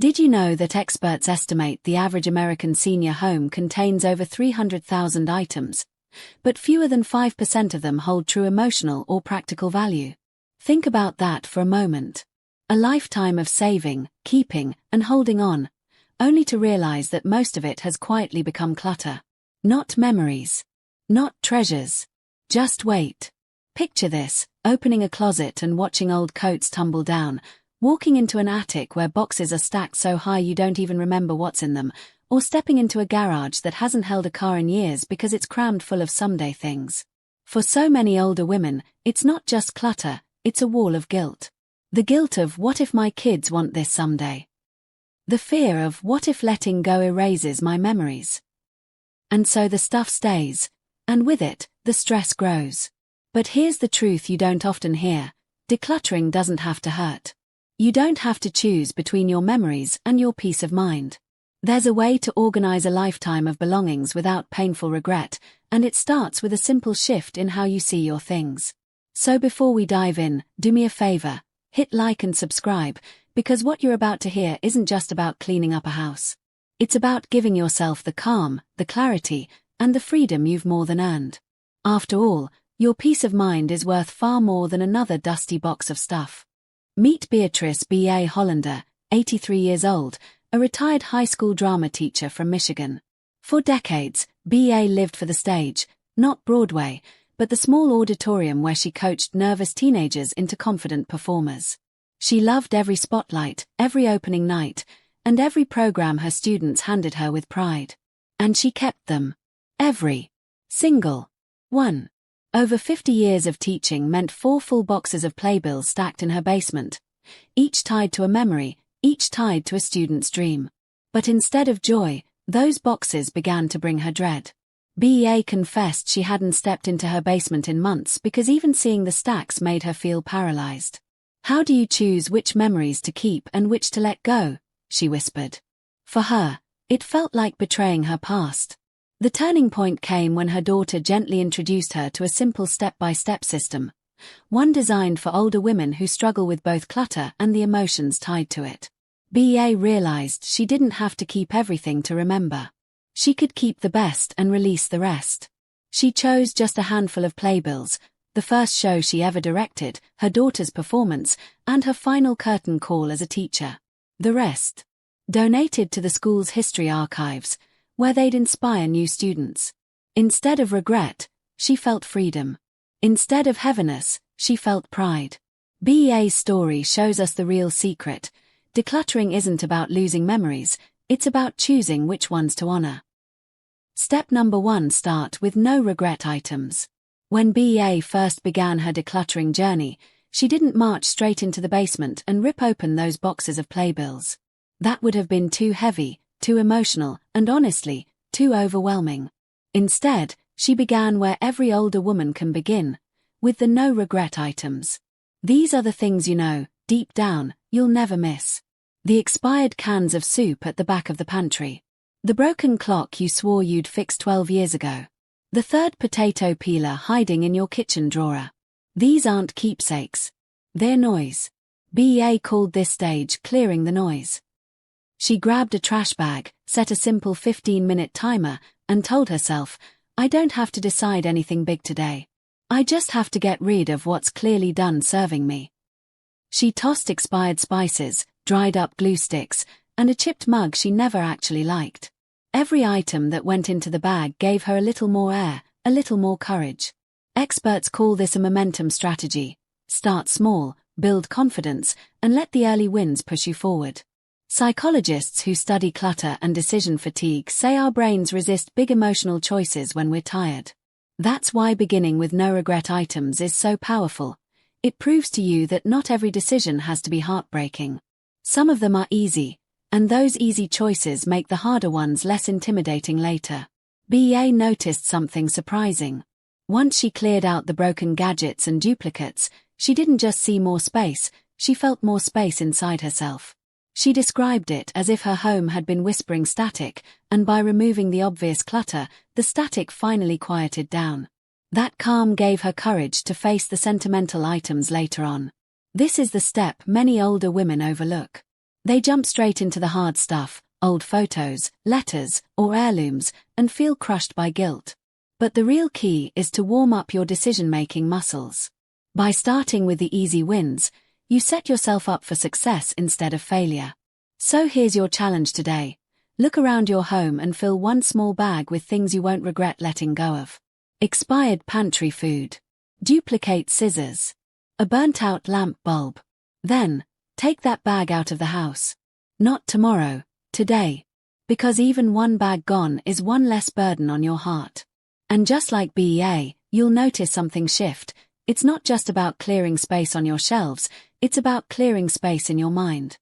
Did you know that experts estimate the average American senior home contains over 300,000 items, but fewer than 5% of them hold true emotional or practical value? Think about that for a moment. A lifetime of saving, keeping, and holding on, only to realize that most of it has quietly become clutter. Not memories. Not treasures. Just weight. Picture this, opening a closet and watching old coats tumble down, walking into an attic where boxes are stacked so high you don't even remember what's in them, or stepping into a garage that hasn't held a car in years because it's crammed full of someday things. For so many older women, it's not just clutter, it's a wall of guilt. The guilt of what if my kids want this someday? The fear of what if letting go erases my memories? And so the stuff stays, and with it, the stress grows. But here's the truth you don't often hear: decluttering doesn't have to hurt. You don't have to choose between your memories and your peace of mind. There's a way to organize a lifetime of belongings without painful regret, and it starts with a simple shift in how you see your things. So before we dive in, do me a favor, hit like and subscribe, because what you're about to hear isn't just about cleaning up a house. It's about giving yourself the calm, the clarity, and the freedom you've more than earned. After all, your peace of mind is worth far more than another dusty box of stuff. Meet Beatrice B.A. Hollander, 83 years old, a retired high school drama teacher from Michigan. For decades, B.A. lived for the stage, not Broadway, but the small auditorium where she coached nervous teenagers into confident performers. She loved every spotlight, every opening night, and every program her students handed her with pride. And she kept them. Every single one. Over 50 years of teaching meant 4 full boxes of playbills stacked in her basement, each tied to a memory, each tied to a student's dream. But instead of joy, those boxes began to bring her dread. B.A. confessed she hadn't stepped into her basement in months because even seeing the stacks made her feel paralyzed. "How do you choose which memories to keep and which to let go?" she whispered. For her, it felt like betraying her past. The turning point came when her daughter gently introduced her to a simple step-by-step system, one designed for older women who struggle with both clutter and the emotions tied to it. B.A. realized she didn't have to keep everything to remember. She could keep the best and release the rest. She chose just a handful of playbills, the first show she ever directed, her daughter's performance, and her final curtain call as a teacher. The rest donated to the school's history archives, where they'd inspire new students. Instead of regret, she felt freedom. Instead of heaviness, she felt pride. B.A.'s story shows us the real secret. Decluttering isn't about losing memories, it's about choosing which ones to honor. Step number 1: start with no regret items. When B.A. first began her decluttering journey, she didn't march straight into the basement and rip open those boxes of playbills. That would have been too heavy, too emotional, and honestly, too overwhelming. Instead, she began where every older woman can begin, with the no-regret items. These are the things you know, deep down, you'll never miss. The expired cans of soup at the back of the pantry. The broken clock you swore you'd fix 12 years ago. The third potato peeler hiding in your kitchen drawer. These aren't keepsakes. They're noise. B.A. called this stage clearing the noise. She grabbed a trash bag, set a simple 15-minute timer, and told herself, "I don't have to decide anything big today. I just have to get rid of what's clearly done serving me." She tossed expired spices, dried-up glue sticks, and a chipped mug she never actually liked. Every item that went into the bag gave her a little more air, a little more courage. Experts call this a momentum strategy. Start small, build confidence, and let the early wins push you forward. Psychologists who study clutter and decision fatigue say our brains resist big emotional choices when we're tired. That's why beginning with no-regret items is so powerful. It proves to you that not every decision has to be heartbreaking. Some of them are easy, and those easy choices make the harder ones less intimidating later. B.A. noticed something surprising. Once she cleared out the broken gadgets and duplicates, she didn't just see more space, she felt more space inside herself. She described it as if her home had been whispering static, and by removing the obvious clutter, the static finally quieted down. That calm gave her courage to face the sentimental items later on. This is the step many older women overlook. They jump straight into the hard stuff, old photos, letters, or heirlooms, and feel crushed by guilt. But the real key is to warm up your decision-making muscles. By starting with the easy wins, you set yourself up for success instead of failure. So here's your challenge today. Look around your home and fill one small bag with things you won't regret letting go of. Expired pantry food. Duplicate scissors. A burnt-out lamp bulb. Then, take that bag out of the house. Not tomorrow, today. Because even one bag gone is one less burden on your heart. And just like BEA, you'll notice something shift. It's not just about clearing space on your shelves, it's about clearing space in your mind.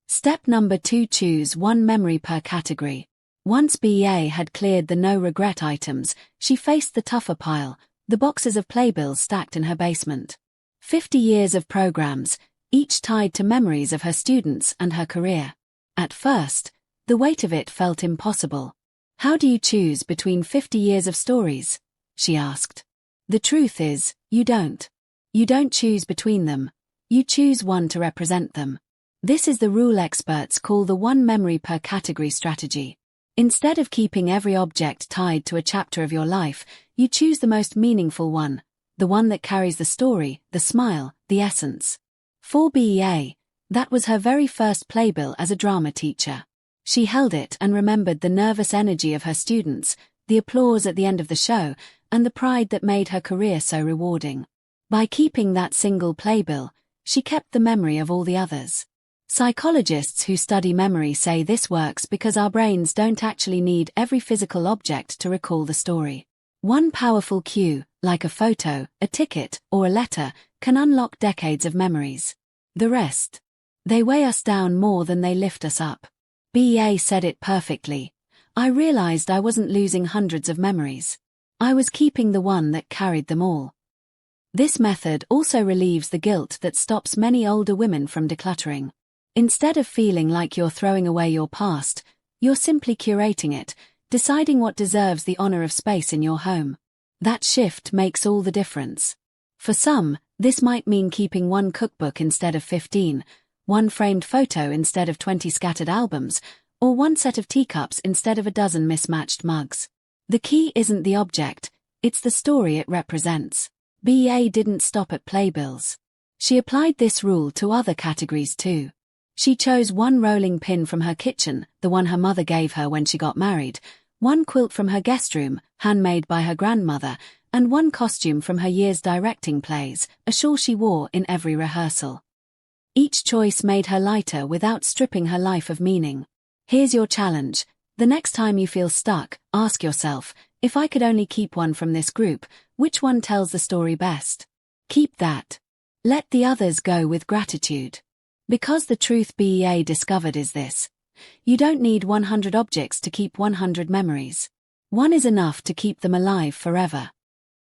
Step number 2: choose one memory per category. Once BEA had cleared the no-regret items, she faced the tougher pile, the boxes of playbills stacked in her basement. 50 years of programs, each tied to memories of her students and her career. At first, the weight of it felt impossible. How do you choose between 50 years of stories? She asked. The truth is, you don't. You don't choose between them. You choose one to represent them. This is the rule experts call the one memory per category strategy. Instead of keeping every object tied to a chapter of your life, you choose the most meaningful one, the one that carries the story, the smile, the essence. For BEA, that was her very first playbill as a drama teacher. She held it and remembered the nervous energy of her students, the applause at the end of the show, and the pride that made her career so rewarding. By keeping that single playbill, she kept the memory of all the others. Psychologists who study memory say this works because our brains don't actually need every physical object to recall the story. One powerful cue, like a photo, a ticket, or a letter, can unlock decades of memories. The rest, they weigh us down more than they lift us up. BEA said it perfectly. I realized I wasn't losing hundreds of memories. I was keeping the one that carried them all. This method also relieves the guilt that stops many older women from decluttering. Instead of feeling like you're throwing away your past, you're simply curating it, deciding what deserves the honor of space in your home. That shift makes all the difference. For some, this might mean keeping one cookbook instead of 15, one framed photo instead of 20 scattered albums, or one set of teacups instead of a dozen mismatched mugs. The key isn't the object, it's the story it represents. BEA didn't stop at playbills. She applied this rule to other categories too. She chose one rolling pin from her kitchen, the one her mother gave her when she got married, one quilt from her guest room, handmade by her grandmother, and one costume from her year's directing plays, a shawl she wore in every rehearsal. Each choice made her lighter without stripping her life of meaning. Here's your challenge. The next time you feel stuck, ask yourself, if I could only keep one from this group, which one tells the story best? Keep that. Let the others go with gratitude. Because the truth BEA discovered is this. You don't need 100 objects to keep 100 memories. One is enough to keep them alive forever.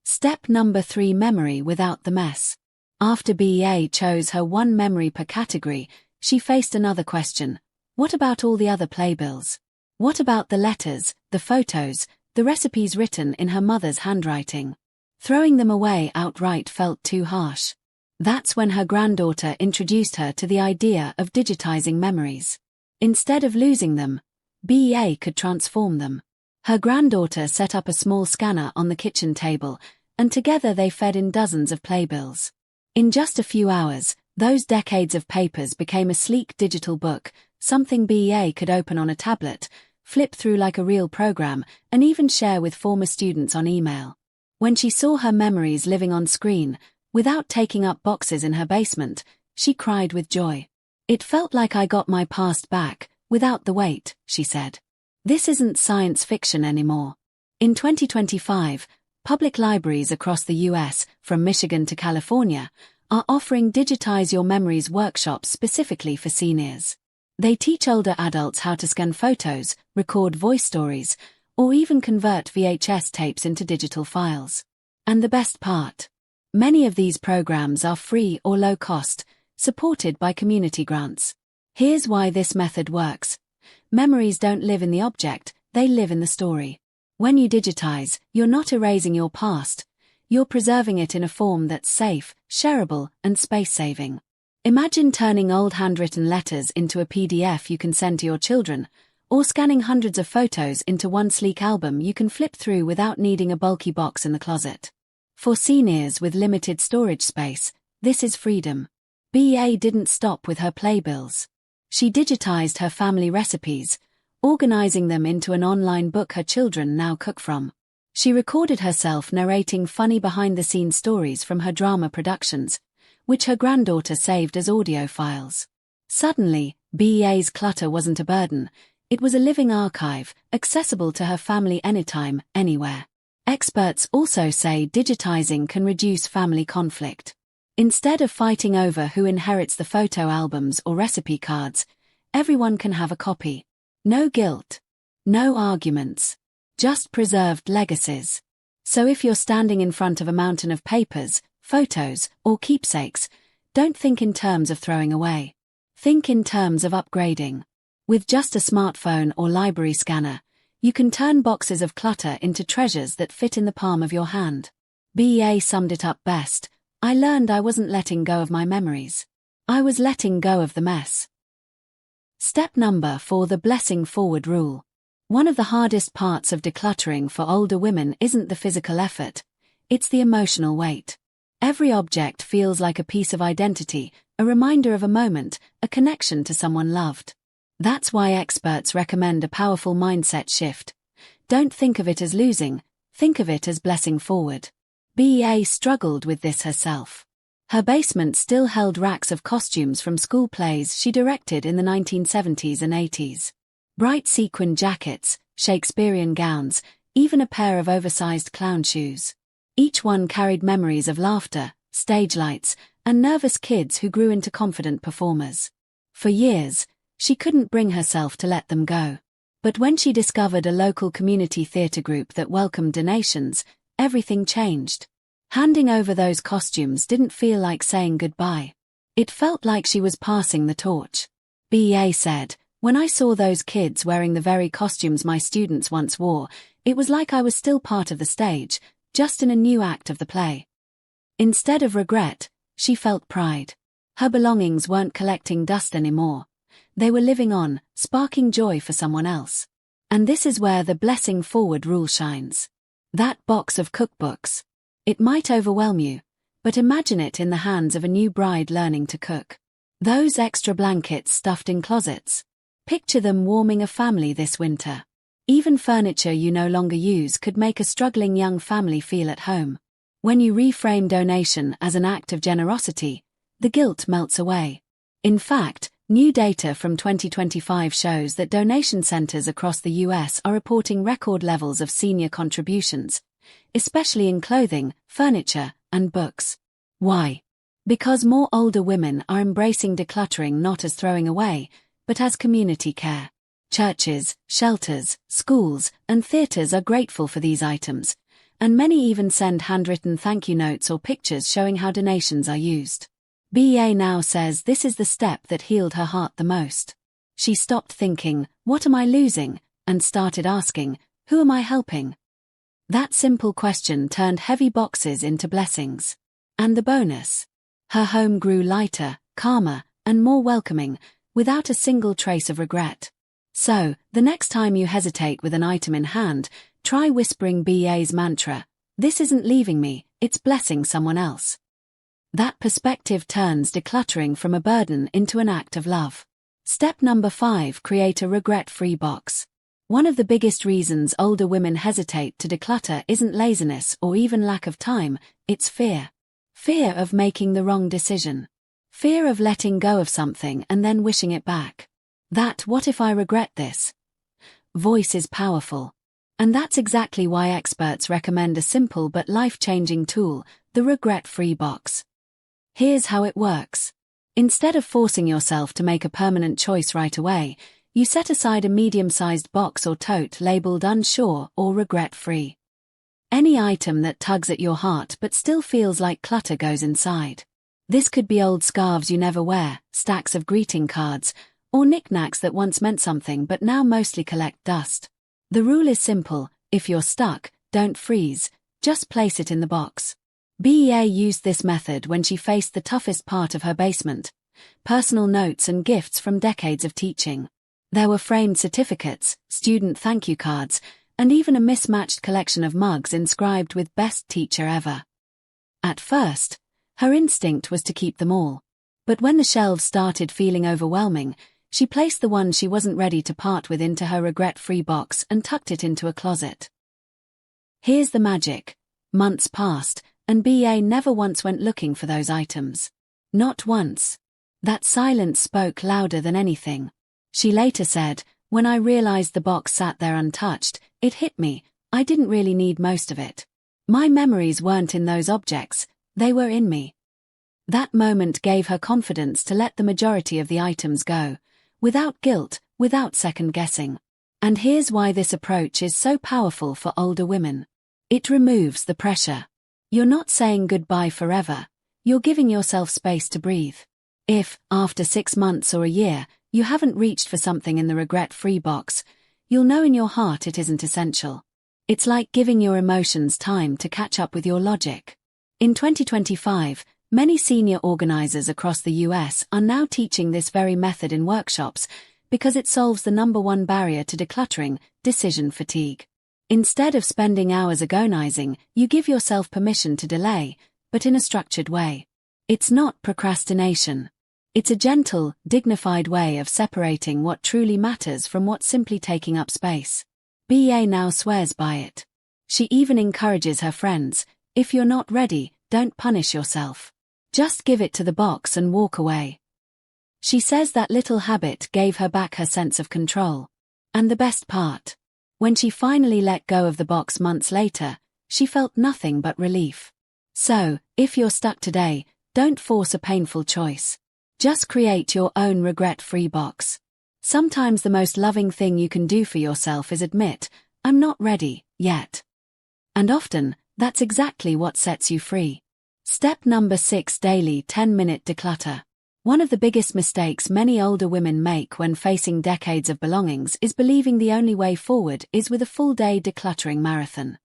Step number 3: memory without the mess. After BEA chose her one memory per category, she faced another question. What about all the other playbills? What about the letters, the photos, the recipes written in her mother's handwriting? Throwing them away outright felt too harsh. That's when her granddaughter introduced her to the idea of digitizing memories. Instead of losing them, BEA could transform them. Her granddaughter set up a small scanner on the kitchen table, and together they fed in dozens of playbills. In just a few hours, those decades of papers became a sleek digital book, something BEA could open on a tablet, flip through like a real program, and even share with former students on email. When she saw her memories living on screen, without taking up boxes in her basement, she cried with joy. It felt like I got my past back, without the weight, she said. This isn't science fiction anymore. In 2025, public libraries across the US, from Michigan to California, are offering Digitize Your Memories workshops specifically for seniors. They teach older adults how to scan photos, record voice stories, or even convert VHS tapes into digital files. And the best part? Many of these programs are free or low cost, supported by community grants. Here's why this method works. Memories don't live in the object, they live in the story. When you digitize, you're not erasing your past, you're preserving it in a form that's safe, shareable, and space-saving. Imagine turning old handwritten letters into a PDF you can send to your children, or scanning hundreds of photos into one sleek album you can flip through without needing a bulky box in the closet. For seniors with limited storage space, this is freedom. BA didn't stop with her playbills. She digitized her family recipes, organizing them into an online book her children now cook from. She recorded herself narrating funny behind-the-scenes stories from her drama productions, which her granddaughter saved as audio files. Suddenly, BA's clutter wasn't a burden, it was a living archive, accessible to her family anytime, anywhere. Experts also say digitizing can reduce family conflict. Instead of fighting over who inherits the photo albums or recipe cards, everyone can have a copy. No guilt. No arguments. Just preserved legacies. So if you're standing in front of a mountain of papers, photos, or keepsakes, don't think in terms of throwing away. Think in terms of upgrading. With just a smartphone or library scanner, you can turn boxes of clutter into treasures that fit in the palm of your hand. BA summed it up best: I learned I wasn't letting go of my memories. I was letting go of the mess. Step number 4: the blessing forward rule. One of the hardest parts of decluttering for older women isn't the physical effort, it's the emotional weight. Every object feels like a piece of identity, a reminder of a moment, a connection to someone loved. That's why experts recommend a powerful mindset shift. Don't think of it as losing, think of it as blessing forward. BA struggled with this herself. Her basement still held racks of costumes from school plays she directed in the 1970s and 80s. Bright sequin jackets, Shakespearean gowns, even a pair of oversized clown shoes. Each one carried memories of laughter, stage lights, and nervous kids who grew into confident performers. For years, she couldn't bring herself to let them go. But when she discovered a local community theater group that welcomed donations, everything changed. Handing over those costumes didn't feel like saying goodbye. It felt like she was passing the torch. BA said, "When I saw those kids wearing the very costumes my students once wore, it was like I was still part of the stage, just in a new act of the play." Instead of regret, she felt pride. Her belongings weren't collecting dust anymore. They were living on, sparking joy for someone else. And this is where the blessing forward rule shines. That box of cookbooks. It might overwhelm you, but imagine it in the hands of a new bride learning to cook. Those extra blankets stuffed in closets. Picture them warming a family this winter. Even furniture you no longer use could make a struggling young family feel at home. When you reframe donation as an act of generosity, the guilt melts away. In fact, new data from 2025 shows that donation centers across the US are reporting record levels of senior contributions, especially in clothing, furniture, and books. Why? Because more older women are embracing decluttering not as throwing away, but as community care. Churches, shelters, schools, and theaters are grateful for these items, and many even send handwritten thank you notes or pictures showing how donations are used. BA now says this is the step that healed her heart the most. She stopped thinking, "What am I losing?" and started asking, "Who am I helping?" That simple question turned heavy boxes into blessings. And the bonus? Her home grew lighter, calmer, and more welcoming, without a single trace of regret. So, the next time you hesitate with an item in hand, try whispering BA's mantra: "This isn't leaving me, it's blessing someone else." That perspective turns decluttering from a burden into an act of love. Step number 5: create a regret-free box. One of the biggest reasons older women hesitate to declutter isn't laziness or even lack of time, it's fear. Fear of making the wrong decision. Fear of letting go of something and then wishing it back. That "what if I regret this?" voice is powerful. And that's exactly why experts recommend a simple but life-changing tool, the regret-free box. Here's how it works. Instead of forcing yourself to make a permanent choice right away, you set aside a medium-sized box or tote labeled unsure or regret-free. Any item that tugs at your heart but still feels like clutter goes inside. This could be old scarves you never wear, stacks of greeting cards, or knickknacks that once meant something but now mostly collect dust. The rule is simple: if you're stuck, don't freeze, just place it in the box. BA used this method when she faced the toughest part of her basement, personal notes and gifts from decades of teaching. There were framed certificates, student thank you cards, and even a mismatched collection of mugs inscribed with "Best Teacher Ever." At first, her instinct was to keep them all. But when the shelves started feeling overwhelming, she placed the one she wasn't ready to part with into her regret-free box and tucked it into a closet. Here's the magic. Months passed, and BA never once went looking for those items. Not once. That silence spoke louder than anything. She later said, "When I realized the box sat there untouched, it hit me, I didn't really need most of it. My memories weren't in those objects, they were in me." That moment gave her confidence to let the majority of the items go, without guilt, without second-guessing. And here's why this approach is so powerful for older women. It removes the pressure. You're not saying goodbye forever, you're giving yourself space to breathe. If, after 6 months or a year, you haven't reached for something in the regret-free box, you'll know in your heart it isn't essential. It's like giving your emotions time to catch up with your logic. In 2025, many senior organizers across the US are now teaching this very method in workshops because it solves the #1 barrier to decluttering, decision fatigue. Instead of spending hours agonizing, you give yourself permission to delay, but in a structured way. It's not procrastination. It's a gentle, dignified way of separating what truly matters from what's simply taking up space. BA now swears by it. She even encourages her friends, "If you're not ready, don't punish yourself. Just give it to the box and walk away." She says that little habit gave her back her sense of control. And the best part? When she finally let go of the box months later, she felt nothing but relief. So, if you're stuck today, don't force a painful choice. Just create your own regret-free box. Sometimes the most loving thing you can do for yourself is admit, "I'm not ready, yet." And often, that's exactly what sets you free. Step number 6: Daily 10-minute declutter. One of the biggest mistakes many older women make when facing decades of belongings is believing the only way forward is with a full-day decluttering marathon.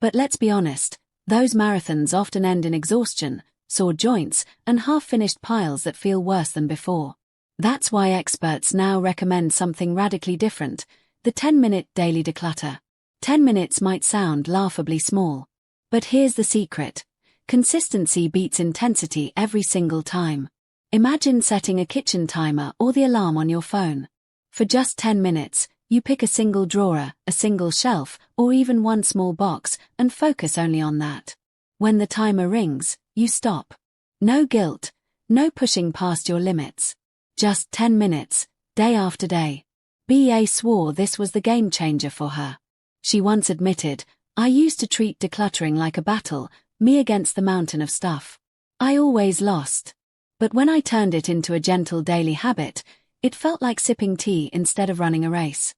But let's be honest, those marathons often end in exhaustion, sore joints, and half-finished piles that feel worse than before. That's why experts now recommend something radically different: the 10-minute daily declutter. 10 minutes might sound laughably small. But here's the secret. Consistency beats intensity every single time. Imagine setting a kitchen timer or the alarm on your phone. For just 10 minutes, you pick a single drawer, a single shelf, or even one small box, and focus only on that. When the timer rings, you stop. No guilt, no pushing past your limits. Just 10 minutes, day after day. BA swore this was the game changer for her. She once admitted, "I used to treat decluttering like a battle, me against the mountain of stuff. I always lost. But when I turned it into a gentle daily habit, it felt like sipping tea instead of running a race."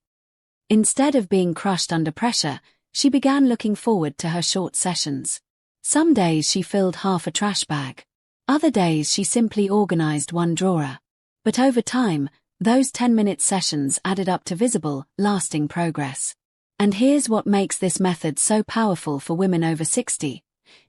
Instead of being crushed under pressure, she began looking forward to her short sessions. Some days she filled half a trash bag. Other days she simply organized one drawer. But over time, those 10-minute sessions added up to visible, lasting progress. And here's what makes this method so powerful for women over 60.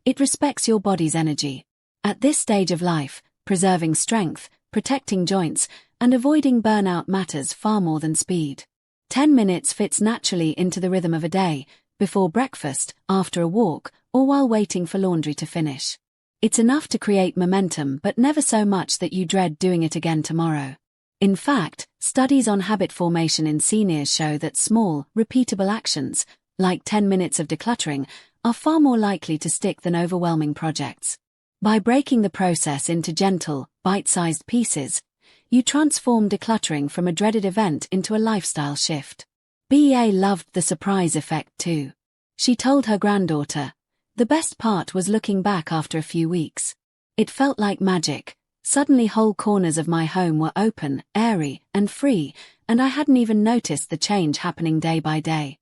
It respects your body's energy. At this stage of life, preserving strength, protecting joints, and avoiding burnout matters far more than speed. 10 minutes fits naturally into the rhythm of a day, before breakfast, after a walk, or while waiting for laundry to finish. It's enough to create momentum, but never so much that you dread doing it again tomorrow. In fact, studies on habit formation in seniors show that small, repeatable actions, like 10 minutes of decluttering, are far more likely to stick than overwhelming projects. By breaking the process into gentle, bite-sized pieces, you transform decluttering from a dreaded event into a lifestyle shift. BA loved the surprise effect too. She told her granddaughter, "The best part was looking back after a few weeks. It felt like magic. Suddenly whole corners of my home were open, airy, and free, and I hadn't even noticed the change happening day by day."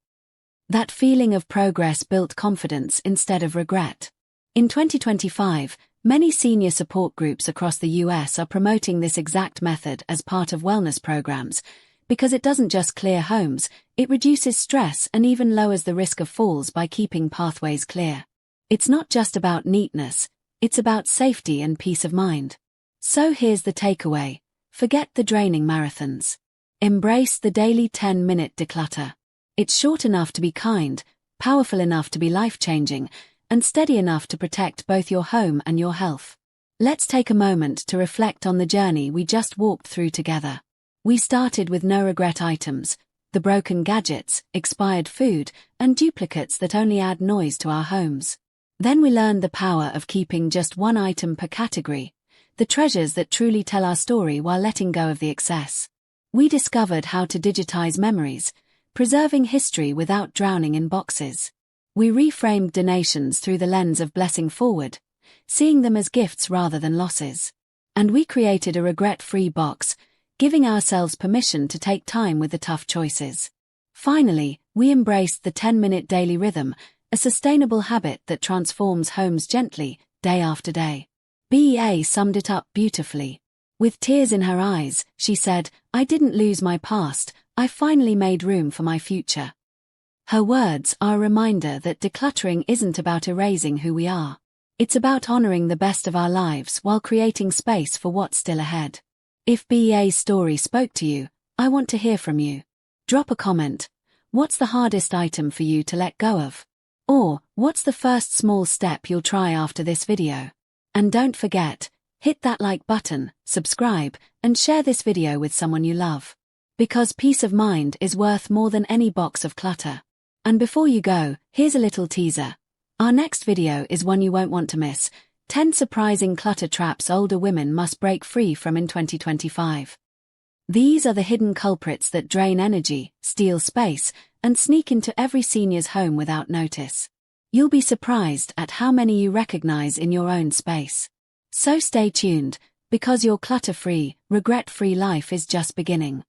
That feeling of progress built confidence instead of regret. In 2025, many senior support groups across the US are promoting this exact method as part of wellness programs, because it doesn't just clear homes, it reduces stress and even lowers the risk of falls by keeping pathways clear. It's not just about neatness, it's about safety and peace of mind. So here's the takeaway. Forget the draining marathons. Embrace the daily 10-minute declutter. It's short enough to be kind, powerful enough to be life-changing, and steady enough to protect both your home and your health. Let's take a moment to reflect on the journey we just walked through together. We started with no-regret items, the broken gadgets, expired food, and duplicates that only add noise to our homes. Then we learned the power of keeping just one item per category, the treasures that truly tell our story while letting go of the excess. We discovered how to digitize memories, preserving history without drowning in boxes. We reframed donations through the lens of blessing forward, seeing them as gifts rather than losses. And we created a regret-free box, giving ourselves permission to take time with the tough choices. Finally, we embraced the 10-minute daily rhythm, a sustainable habit that transforms homes gently, day after day. BEA summed it up beautifully. With tears in her eyes, she said, "I didn't lose my past, I finally made room for my future." Her words are a reminder that decluttering isn't about erasing who we are. It's about honoring the best of our lives while creating space for what's still ahead. If BEA's story spoke to you, I want to hear from you. Drop a comment. What's the hardest item for you to let go of? Or, what's the first small step you'll try after this video? And don't forget, hit that like button, subscribe, and share this video with someone you love. Because peace of mind is worth more than any box of clutter. And before you go, here's a little teaser. Our next video is one you won't want to miss: 10 surprising clutter traps older women must break free from in 2025. These are the hidden culprits that drain energy, steal space, and sneak into every senior's home without notice. You'll be surprised at how many you recognize in your own space. So stay tuned, because your clutter-free, regret-free life is just beginning.